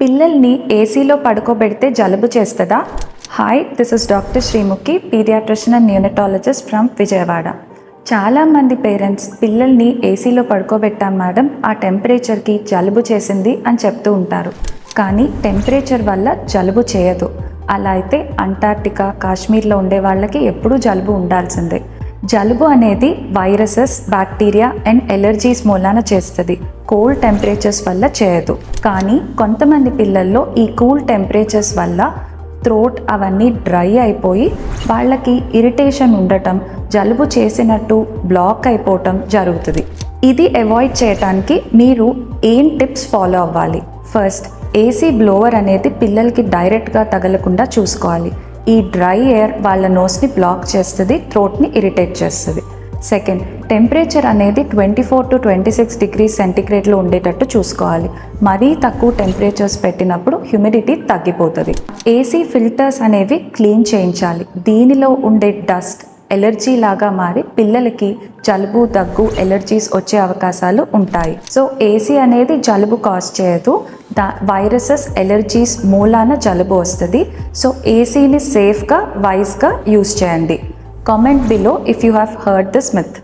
పిల్లల్ని ఏసీలో పడుకోబెడితే జలుబు చేస్తుందా? Hi, this is doctor Srimukhi, paediatrician and neonatologist from Vijayawada. చాలామంది పేరెంట్స్ పిల్లల్ని ఏసీలో పడుకోబెట్టాం మేడం, ఆ టెంపరేచర్కి జలుబు చేసింది అని చెప్తూ ఉంటారు. కానీ టెంపరేచర్ వల్ల జలుబు చేయదు. అలా అయితే అంటార్క్టికా, కాశ్మీర్లో ఉండే వాళ్ళకి ఎప్పుడూ జలుబు ఉండాల్సిందే. జలుబు అనేది వైరసెస్, బ్యాక్టీరియా అండ్ ఎలర్జీస్ మూలాన చేస్తుంది. కోల్డ్ టెంపరేచర్స్ వల్ల చేయదు. కానీ కొంతమంది పిల్లల్లో ఈ కూల్ టెంపరేచర్స్ వల్ల థ్రోట్ అవన్నీ డ్రై అయిపోయి వాళ్ళకి ఇరిటేషన్ ఉండటం, జలుబు చేసినట్టు బ్లాక్ అయిపోవటం జరుగుతుంది. ఇది అవాయిడ్ చేయడానికి మీరు ఏం టిప్స్ ఫాలో అవ్వాలి? ఫస్ట్, ఏసీ బ్లోవర్ అనేది పిల్లలకి డైరెక్ట్గా తగలకుండా చూసుకోవాలి. ఈ డ్రై ఎయిర్ వాళ్ళ నోస్ని బ్లాక్ చేస్తుంది, థ్రోట్ని ఇరిటేట్ చేస్తుంది. సెకండ్, టెంపరేచర్ అనేది 24 to 26 degrees సెంటిగ్రేడ్లో ఉండేటట్టు చూసుకోవాలి. మరీ తక్కువ టెంపరేచర్స్ పెట్టినప్పుడు హ్యూమిడిటీ తగ్గిపోతుంది. ఏసీ ఫిల్టర్స్ అనేవి క్లీన్ చేయించాలి. దీనిలో ఉండే డస్ట్ ఎలర్జీ లాగా మారి పిల్లలకి జలుబు, దగ్గు, ఎలర్జీస్ వచ్చే అవకాశాలు ఉంటాయి. సో ఏసీ అనేది జలుబు కాజ్ చేయదు. వైరసెస్, ఎలర్జీస్ మూలాన జలుబు వస్తుంది. సో ఏసీని సేఫ్గా, వైజ్గా యూజ్ చేయండి. Comment below if you have heard this myth.